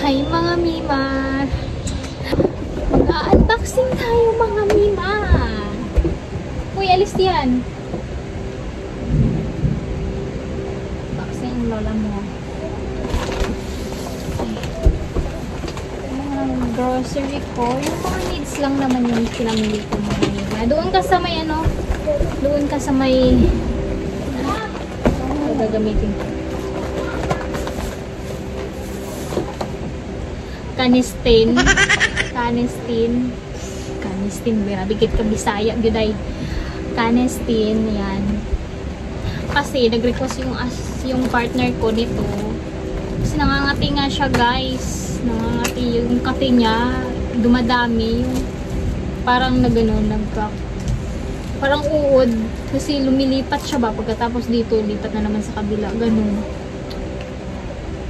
Hi mga Mima! Mag-unboxing tayo mga Mima! Uy, alis yan! Unboxing ang lola mo. Yung grocery ko, yung mga needs lang naman yung pinamili ko mga Mima. Doon ka sa may ano? Doon ka sa may gagamitin ko. Kanistin, bigit ka Bisaya, giday. Kanistin, yan. Kasi nag-request yung partner ko nito. Kasi nangangati nga siya, guys. Nangangati yung kati niya, dumadami yung parang parang uod kasi lumilipat siya ba pagkatapos dito lipat na naman sa kabila, ganun.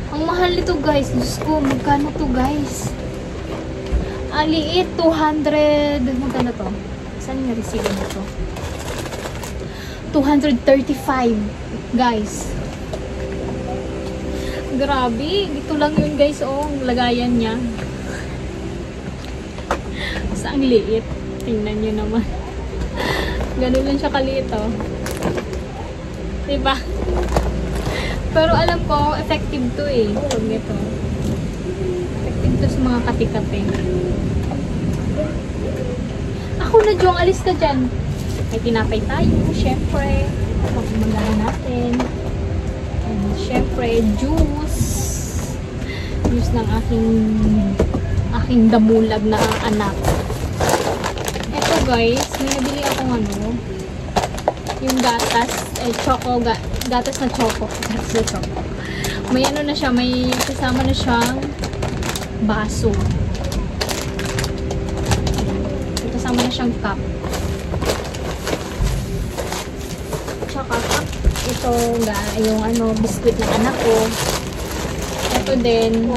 Ang mahal nito, guys. Diyos ko, magkano to, guys? Aliit, 200. Magkano to? Saan yung receive na to? 235, guys. Grabe. Dito lang yun, guys. Oh, ang lagayan niya. Saan liit? Tingnan nyo naman. Ganun lang siya kaliit, oh. Diba? Pero alam ko, effective to eh. Pag nito. Effective to sa mga kati-kati. Ako na, Jong. Alis ka dyan. May tinapay tayo. Siyempre. Pagmagahan natin. And siyempre, juice. Juice ng aking damulag na anak. Eto, guys. May nabili akong ano. Yung gatas. Gatas na choco. May ano na siya, may kasama na siyang baso. May kasama na siyang cup. Tsaka cup. Ito, yung ano, biskuit ng anak ko. Ito din,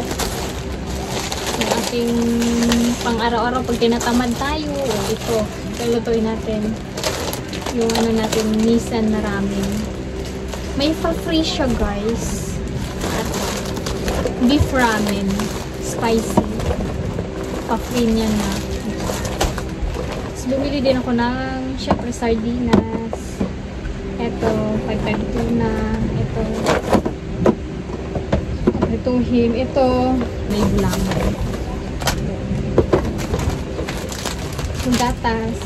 yung ating pang-araw-araw pag tinatamad tayo. Ito, lutuin natin. Yung ano natin, Nissan na ramen. May pa-free siya, guys. At beef ramen. Spicy. Pa-free niya na. Tapos bumili din ako ng, syempre, sardinas. Ito, 5-5 tuna. Ito, him. Ito, may bulaman. Yung gatas.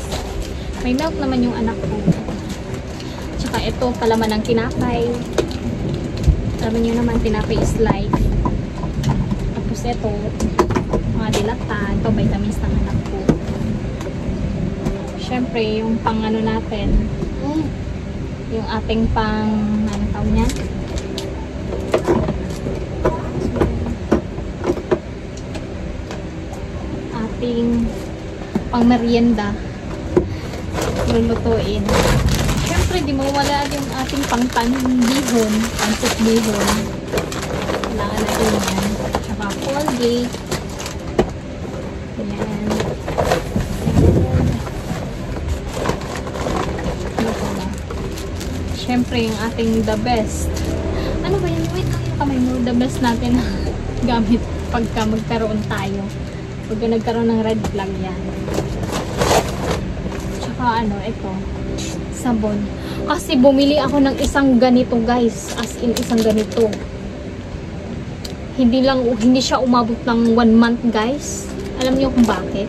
May milk naman yung anak ko. Ito, palaman ng tinapay. Alam niyo naman, tinapay is light. Tapos ito, mga dilata. Ito, vitamins ng anak ko. Siyempre, yung pang ano natin, yung ating pang, ano tawag niya? Ating pang merienda. Lulutuin. Siyempre, di mawala yung ating pang-bihon, pancit bihon. Kailangan natin yan. Tsaka Colgate. Ayan. Ano pala? Siyempre, yung ating the best. Ano ba yan? Wait lang yung kamay mo. The best natin gamit pagka magkaroon tayo. Pagka nagkaroon ng red flag yan. Tsaka ano, ito. Sabon. Kasi bumili ako ng isang ganito, guys. As in, isang ganito. Hindi siya umabot ng 1 month, guys. Alam niyo kung bakit?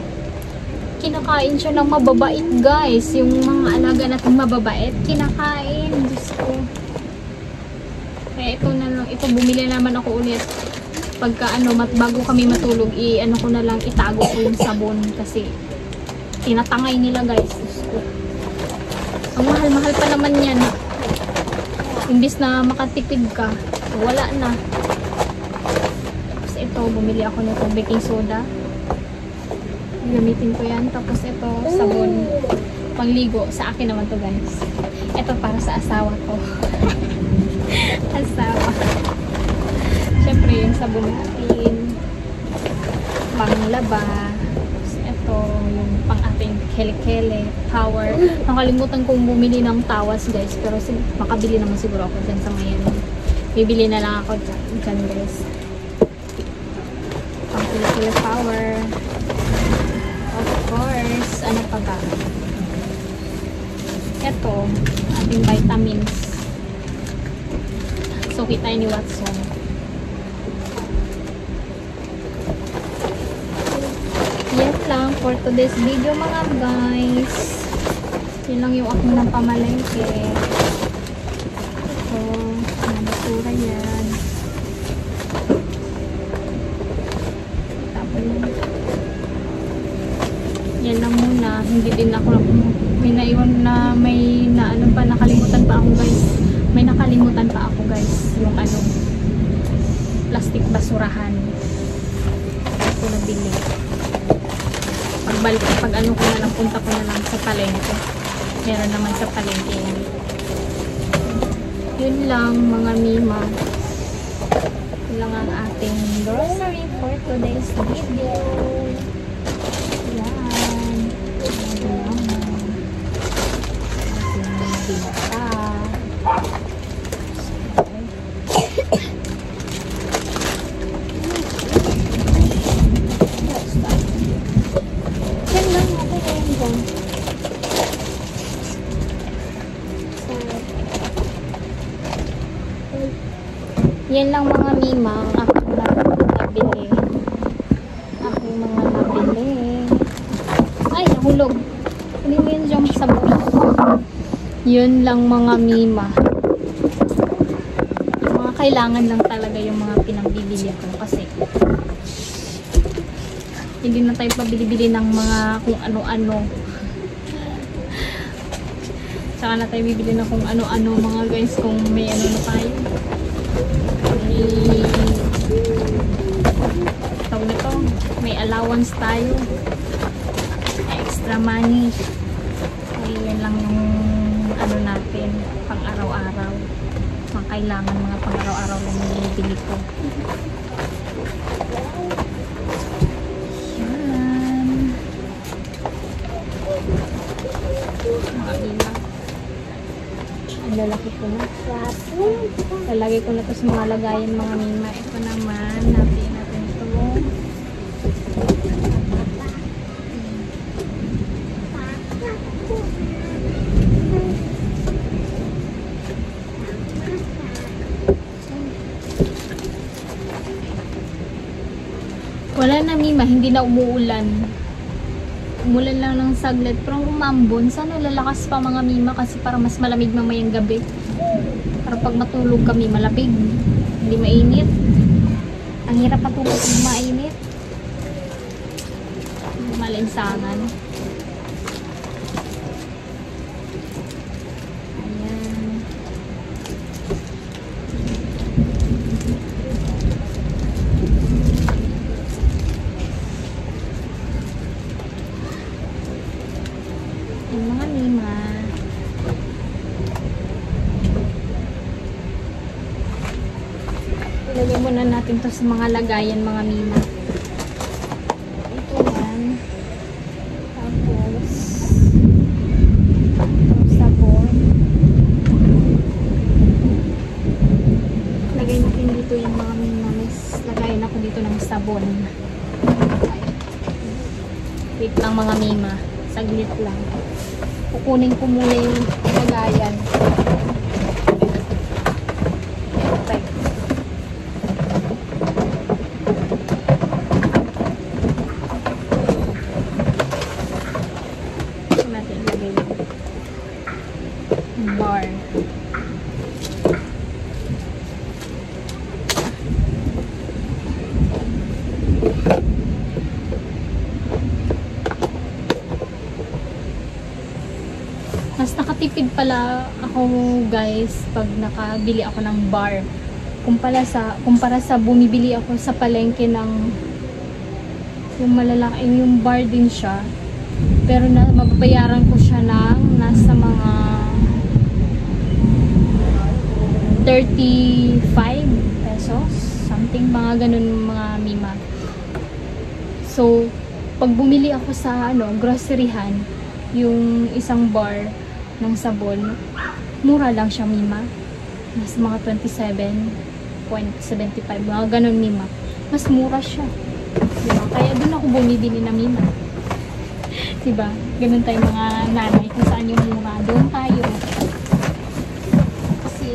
Kinakain siya ng mababait, guys. Yung mga alaga natin mababait, kinakain. Diyos ko. Kaya ito na lang. Ito, bumili naman ako ulit. Pagka ano, bago kami matulog, ano ko na lang, itago ko yung sabon. Kasi, tinatangay nila, guys. Diyos ko. Ang mahal-mahal pa naman yan. Imbis na makatipid ka, wala na. Tapos ito, bumili ako nito baking soda. Gamitin ko yan. Tapos ito, sabon. Pangligo. Sa akin naman to, guys. Ito para sa asawa ko. Asawa. Siyempre, yung sabon natin. Panglaba. Ito, yung pang ating kele-kele, power. Nakalimutan kong bumili ng tawas, guys. Pero makabili naman siguro ako dyan sa mayan. Bibili na lang ako dyan, guys. cauliflower. Of course, ano pa ba? Ito, ating vitamins. So, kita ni Watson. Yan lang for today's video mga guys. Yan lang yung aking ng pamalengke. Ito, basura yan. Tapos yan lang muna. Hindi din ako may naiwan na ano pa, nakalimutan pa ako guys. May nakalimutan pa ako guys. Yung ano, plastic basurahan. Ito nabili. Pagbalik, pag ano ko na lang, punta ko na lang sa palengke. Meron naman sa palengke yan. Yun lang mga mima. Yun lang ang ating grocery for today's video. Yan. Ating binata. Yan lang natin ngayon. Yan lang mga mima ang aking nabili. Aking mga nabili. Ay, nahulog. Hindi mo yun dyan sa buhay. Yun lang mga mima. Mga kailangan lang talaga yung mga pinagbibili ko. Kasi hindi na tayo pabili-bili ng mga kung ano-ano. Saka na tayo bibili na kung ano-ano mga guys. Kung may ano na tayo. Tawag na to, may allowance tayo, extra money. Ay, yan lang yung ano natin pang araw-araw, mga kailangan, mga pang araw-araw lang yung bibili ko. Yan mga iba. Ang lalaki ko na. Lalagay ko na ito sa mga lagayan mga mima. Ito naman, natin ito. Wala na mima, hindi na umuulan. Umulan lang ng saglit. Pero umambon, sana lalakas pa mga mima kasi para mas malamig mamayang gabi. Para pag matulog kami, malapig. Hindi mainit. Ang hirap matulog kung mainit. Malinsangan. Ayan. Yung mga mima. Ilagay muna natin to sa mga lagayan mga mima. Ito yan. Tapos itong sabon. Lagay natin dito yung mga mima. Lagayin ako dito ng sabon. Wait lang mga mima. Saglit lang. Kukunin ko muna yung lagayan. Bar. Mas nakatipid pala ako guys pag nakabili ako ng bar. Kumpara sa bumibili ako sa palengke ng yung malalaki, yung bar din siya. Pero mababayaran ko siya ng nasa mga 35 pesos. Something, mga ganun mga mima. So, pag bumili ako sa groceryhan, yung isang bar ng sabon, mura lang siya mima. Nasa mga 27.75, mga ganun mima. Mas mura siya. Diba? Kaya doon ako bumibili na Mima. Diba? Ganun tayo mga nanay. Kung saan yung mura, doon tayo. Kasi,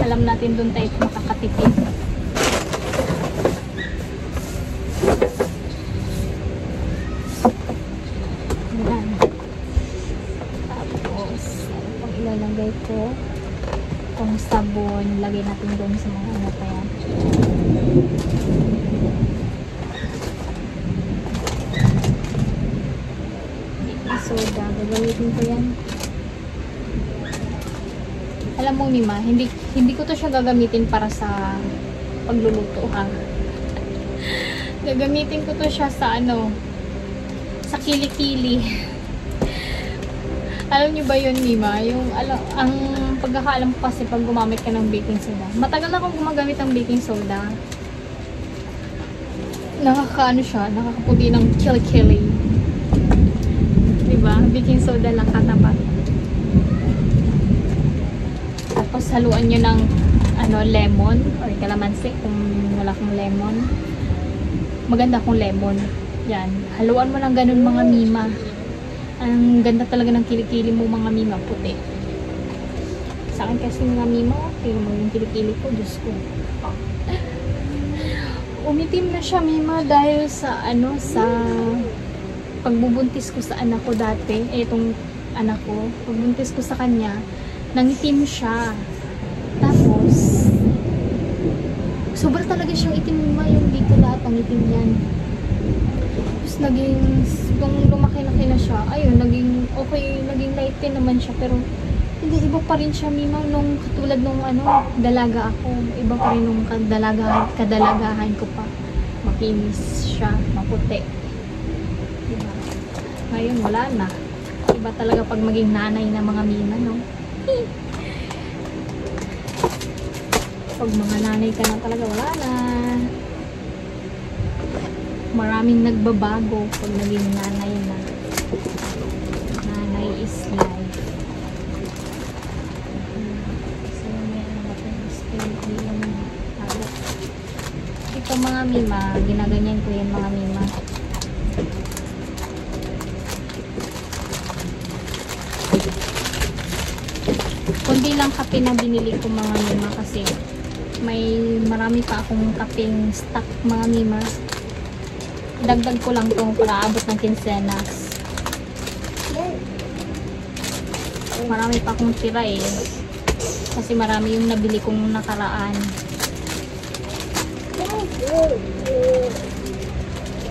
alam natin doon tayo makakatipid. Ayan. Tapos, ano pang ilalagay ko? Kung sabon, lagay natin doon sa mga ano pa yan. Soda, gagamitin ko yan. Alam mo Mima, hindi ko to siya gagamitin para sa pagluluto ha. Gagamitin ko to siya sa ano, sa kilikili. Alam niyo ba yun Mima? Yung, ang pagkakaalam ko kasi pag gumamit ka ng baking soda. Matagal na akong gumagamit ng baking soda. Nakakaano siya, nakakaputi ng kilikili. Diba? Baking soda lang katapat. Tapos haluan nyo ng ano, lemon or kalamansi kung wala kang lemon. Maganda kung lemon. Yan. Haluan mo ng ganun mga Mima. Ang ganda talaga ng kilikili mo mga Mima, puti. Sa akin kasi mga Mima, tingnan mo yung kilikili ko, Diyos ko. Umitim na siya Mima dahil sa ano, sa pagbubuntis ko sa anak ko dati, etong anak ko, pagbuntis ko sa kanya, nangitim siya. Tapos, sobra talaga siyang itim Mima, yung dito lahat ng itim yan. Tapos naging, nung lumaki-laki na siya, ayun, naging okay, naging light din naman siya, pero hindi, iba pa rin siya Mima, nung katulad nung ano, dalaga ako, iba pa rin nung kadalagahan ko pa. Makinis siya, maputi. Diba? Ngayon, wala na. Iba talaga pag maging nanay na mga Mima, no? Pag mga nanay ka na talaga, wala na. Maraming nagbabago pag naging nanay na. Nanay is life. So, meron natin yung habit. Ito mga Mima, ginaganyan ko yan mga Mima. Kundi lang kape na binili ko mga Mima kasi marami pa akong kapeng stock mga Mima. Dagdag ko lang itong para abot ng kinsenas. Marami pa akong tira eh. Kasi marami yung nabili kong nakaraan.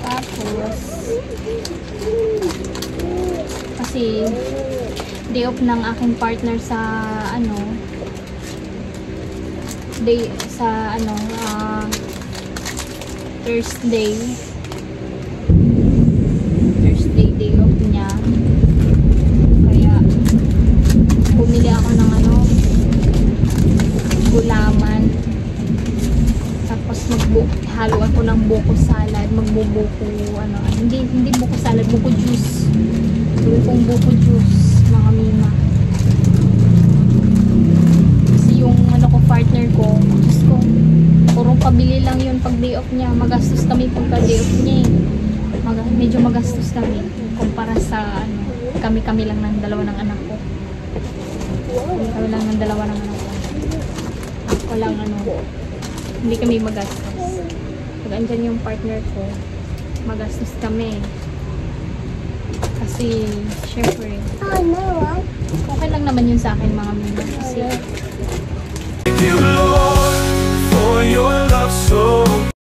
Tapos, kasi day off ng aking partner sa ano, Thursday day off niya. Kaya bumili ako ng ano, gulaman. Tapos haluan ko ng buko salad, magbubuko ano, hindi buko salad, buko juice. Buko juice mga Mima. Kasi yung ano ko, partner ko, Diyos ko, puro pabili lang yun pag day off niya. Magastos kami pagka day off niya eh. Medyo magastos kami kumpara sa ano, kami lang ng dalawa ng anak ko. Kami lang ng dalawa ng anak ko. Walang ano, hindi kami magastos. Pag andyan yung partner ko, magastos kami. Kasi, syempre, okay lang naman yun sa akin mga Mima. Kasi,